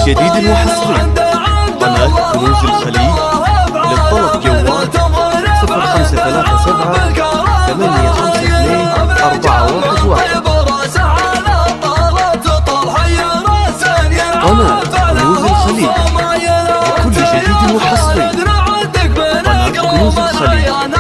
جديد وحصري قناة كنوز الخليج. للطلب جوال 0537 852 411. قناة كنوز الخليج لكل جديد وحصري. قناة كنوز الخليج.